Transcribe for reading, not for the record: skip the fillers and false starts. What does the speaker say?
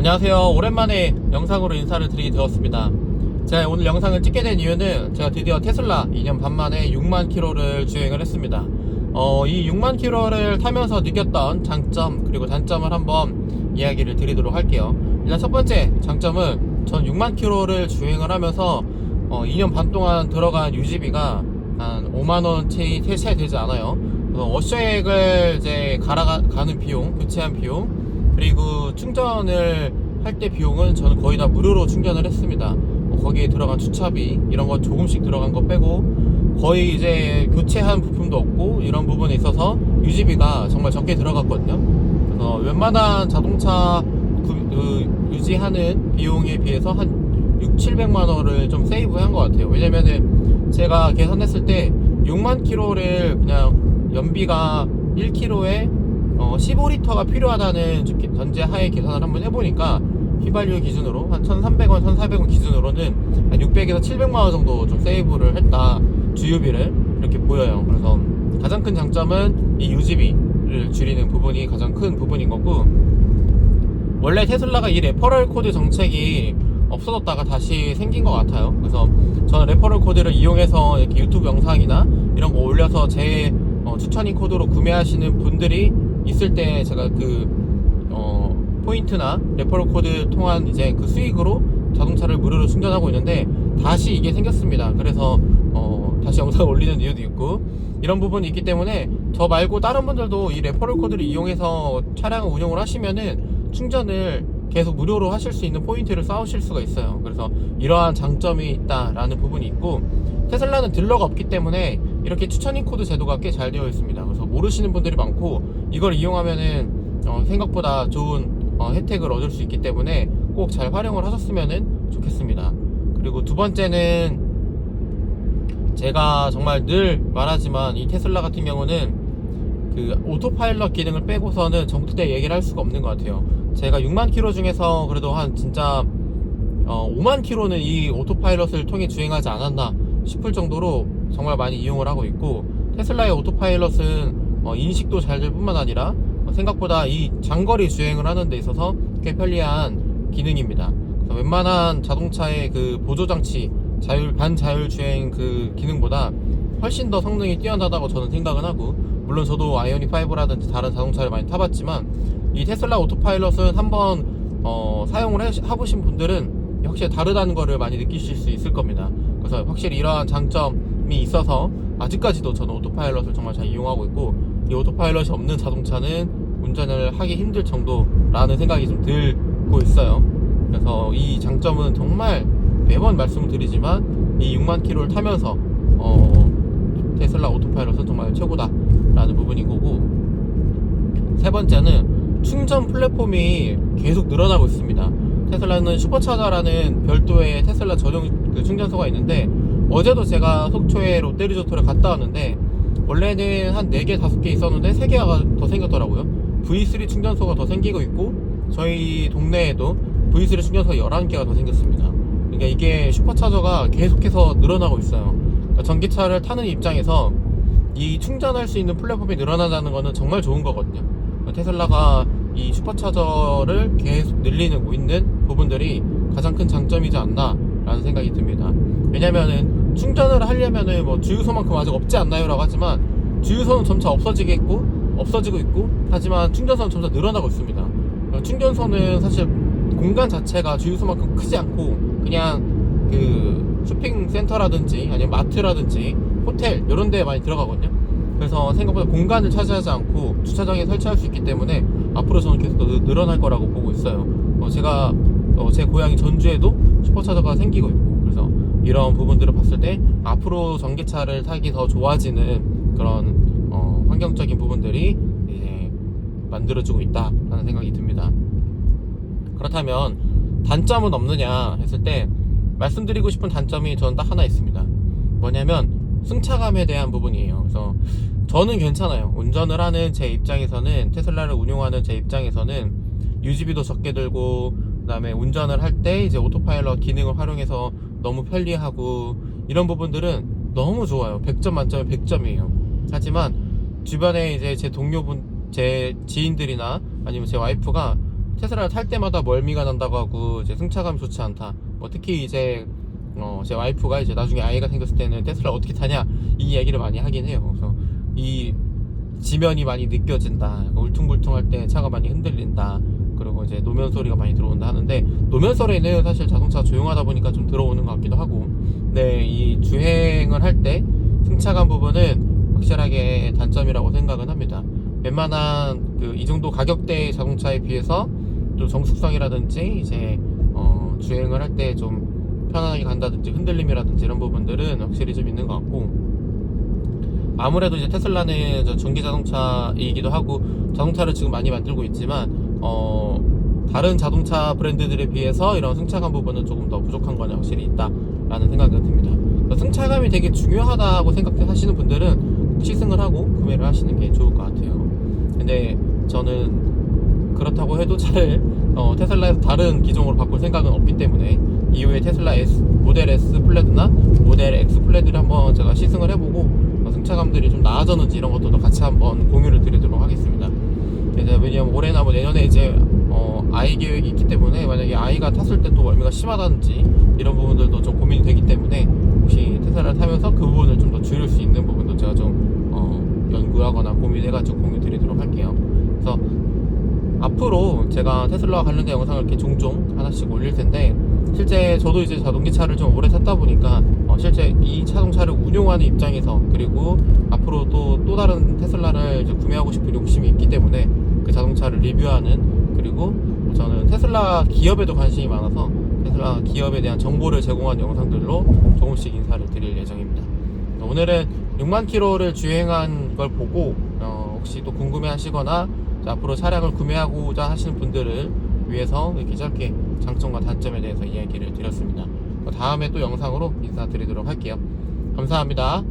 안녕하세요. 오랜만에 영상으로 인사를 드리게 되었습니다. 제가 오늘 영상을 찍게 된 이유는 제가 드디어 테슬라 2년 반 만에 6만 킬로를 주행을 했습니다. 이 6만 킬로를 타면서 느꼈던 장점 그리고 단점을 한번 이야기를 드리도록 할게요. 일단 첫 번째 장점은 전 6만 킬로를 주행을 하면서 2년 반 동안 들어간 유지비가 한 5만원 채 되지 않아요. 워셔액을 이제 가는 비용, 교체한 비용, 그리고 충전을 할 때 비용은 저는 거의 다 무료로 충전을 했습니다. 거기에 들어간 주차비 이런 거 조금씩 들어간 거 빼고 거의 이제 교체한 부품도 없고 이런 부분에 있어서 유지비가 정말 적게 들어갔거든요. 그래서 웬만한 자동차 유지하는 비용에 비해서 한 6,700만 원을 좀 세이브한 것 같아요. 왜냐면은 제가 계산했을 때 6만 킬로를 그냥 연비가 1km에 15리터가 필요하다는 전제 하에 계산을 한번 해보니까 휘발유 기준으로 한 1,300원, 1,400원 기준으로는 한 600에서 700만원 정도 좀 세이브를 했다, 주유비를. 이렇게 보여요. 그래서 가장 큰 장점은 이 유지비를 줄이는 부분이 가장 큰 부분인 거고, 원래 테슬라가 이 레퍼럴 코드 정책이 없어졌다가 다시 생긴 것 같아요. 그래서 저는 레퍼럴 코드를 이용해서 이렇게 유튜브 영상이나 이런 거 올려서 제 추천인 코드로 구매하시는 분들이 있을 때 제가 포인트나 레퍼럴 코드 통한 이제 그 수익으로 자동차를 무료로 충전하고 있는데 다시 이게 생겼습니다. 그래서 다시 영상을 올리는 이유도 있고, 이런 부분이 있기 때문에 저 말고 다른 분들도 이 레퍼럴 코드를 이용해서 차량을 운영을 하시면은 충전을 계속 무료로 하실 수 있는 포인트를 쌓으실 수가 있어요. 그래서 이러한 장점이 있다라는 부분이 있고, 테슬라는 딜러가 없기 때문에 이렇게 추천인 코드 제도가 꽤 잘 되어 있습니다. 그래서 모르시는 분들이 많고, 이걸 이용하면은 생각보다 좋은 혜택을 얻을 수 있기 때문에 꼭 잘 활용을 하셨으면 좋겠습니다. 그리고 두 번째는 제가 정말 늘 말하지만 이 테슬라 같은 경우는 그 오토파일럿 기능을 빼고서는 정확하게 얘기를 할 수가 없는 것 같아요. 제가 6만 킬로 중에서 그래도 한 진짜 5만 킬로는 이 오토파일럿을 통해 주행하지 않았나 싶을 정도로 정말 많이 이용을 하고 있고, 테슬라의 오토파일럿은 인식도 잘 될 뿐만 아니라 생각보다 이 장거리 주행을 하는 데 있어서 꽤 편리한 기능입니다. 그래서 웬만한 자동차의 그 보조장치, 반자율 주행 그 기능보다 훨씬 더 성능이 뛰어나다고 저는 생각은 하고, 물론 저도 아이오닉 5라든지 다른 자동차를 많이 타봤지만 이 테슬라 오토파일럿은 한번 사용을 해보신 분들은 확실히 다르다는 거를 많이 느끼실 수 있을 겁니다. 그래서 확실히 이러한 장점이 있어서 아직까지도 저는 오토파일럿을 정말 잘 이용하고 있고, 이 오토파일럿이 없는 자동차는 운전을 하기 힘들 정도라는 생각이 좀 들고 있어요. 그래서 이 장점은 정말 매번 말씀을 드리지만 이 6만 킬로를 타면서 테슬라 오토파일럿은 정말 최고다라는 부분인 거고, 세 번째는 충전 플랫폼이 계속 늘어나고 있습니다. 테슬라는 슈퍼차저라는 별도의 테슬라 전용 충전소가 있는데, 어제도 제가 속초에 롯데리조트를 갔다 왔는데 원래는 한 4개, 5개 있었는데 3개가 더 생겼더라고요. V3 충전소가 더 생기고 있고, 저희 동네에도 V3 충전소가 11개가 더 생겼습니다. 그러니까 이게 슈퍼차저가 계속해서 늘어나고 있어요. 그러니까 전기차를 타는 입장에서 이 충전할 수 있는 플랫폼이 늘어난다는 거는 정말 좋은 거거든요. 테슬라가 이 슈퍼차저를 계속 늘리고 있는 부분들이 가장 큰 장점이지 않나 라는 생각이 듭니다. 왜냐면은 충전을 하려면은 뭐 주유소만큼 아직 없지 않나요? 라고 하지만 주유소는 점차 없어지고 있고 하지만 충전소는 점차 늘어나고 있습니다. 충전소는 사실 공간 자체가 주유소만큼 크지 않고 그냥 그 쇼핑센터라든지 아니면 마트라든지 호텔 이런 데에 많이 들어가거든요. 그래서 생각보다 공간을 차지하지 않고 주차장에 설치할 수 있기 때문에 앞으로 저는 계속 더 늘어날 거라고 보고 있어요. 제가 제 고향이 전주에도 슈퍼차저가 생기고 있고, 그래서 이런 부분들을 봤을 때 앞으로 전기차를 타기 더 좋아지는 그런 환경적인 부분들이 이제 만들어지고 있다라는 생각이 듭니다. 그렇다면 단점은 없느냐 했을 때 말씀드리고 싶은 단점이 저는 딱 하나 있습니다. 뭐냐면 승차감에 대한 부분이에요. 그래서 저는 괜찮아요. 운전을 하는 제 입장에서는, 테슬라를 운용하는 제 입장에서는 유지비도 적게 들고, 그 다음에 운전을 할 때 이제 오토파일럿 기능을 활용해서 너무 편리하고, 이런 부분들은 너무 좋아요. 100점 만점에 100점이에요. 하지만 주변에 이제 제 동료분, 제 지인들이나 아니면 제 와이프가 테슬라를 탈 때마다 멀미가 난다고 하고 이제 승차감이 좋지 않다. 뭐 특히 이제 제 와이프가 이제 나중에 아이가 생겼을 때는 테슬라 어떻게 타냐 이 얘기를 많이 하긴 해요. 그래서 이 지면이 많이 느껴진다. 울퉁불퉁할 때 차가 많이 흔들린다. 그리고 이제 노면 소리가 많이 들어온다 하는데, 노면 소리는 사실 자동차가 조용하다 보니까 좀 들어오는 것 같기도 하고, 네, 이 주행을 할 때 승차감 부분은 확실하게 단점이라고 생각은 합니다. 웬만한 이 정도 가격대의 자동차에 비해서 또 정숙성이라든지 이제 주행을 할 때 좀 편안하게 간다든지 흔들림이라든지 이런 부분들은 확실히 좀 있는 것 같고, 아무래도 이제 테슬라는 전기 자동차이기도 하고 자동차를 지금 많이 만들고 있지만 다른 자동차 브랜드들에 비해서 이런 승차감 부분은 조금 더 부족한 건 확실히 있다라는 생각이 듭니다. 승차감이 되게 중요하다고 생각하시는 분들은 시승을 하고 구매를 하시는 게 좋을 것 같아요. 근데 저는 그렇다고 해도 차를 테슬라에서 다른 기종으로 바꿀 생각은 없기 때문에 이후에 테슬라 모델 S 플래드나 모델 X 플래드를 한번 제가 시승을 해보고 승차감들이 좀 나아졌는지 이런 것도 같이 한번 공유를 드리도록 하겠습니다. 왜냐면 올해나 뭐 내년에 이제 아이 계획이 있기 때문에 만약에 아이가 탔을 때 또 멀미가 심하다든지 이런 부분들도 좀 고민이 되기 때문에 혹시 테슬라를 타면서 그 부분을 좀 더 줄일 수 있는 부분도 제가 좀 연구하거나 고민해가지고 공유 드리도록 할게요. 그래서 앞으로 제가 테슬라와 관련된 영상을 이렇게 종종 하나씩 올릴 텐데, 실제 저도 이제 자동기차를 좀 오래 탔다 보니까 실제 이 자동차를 운용하는 입장에서, 그리고 앞으로 또 다른 테슬라를 이제 구매하고 싶은 욕심이 있기 때문에 그 자동차를 리뷰하는, 그리고 저는 테슬라 기업에도 관심이 많아서 테슬라 기업에 대한 정보를 제공하는 영상들로 조금씩 인사를 드릴 예정입니다. 오늘은 6만 킬로를 주행한 걸 보고 혹시 또 궁금해 하시거나 앞으로 차량을 구매하고자 하시는 분들을 위해서 이렇게 짧게 장점과 단점에 대해서 이야기를 드렸습니다. 다음에 또 영상으로 인사드리도록 할게요. 감사합니다.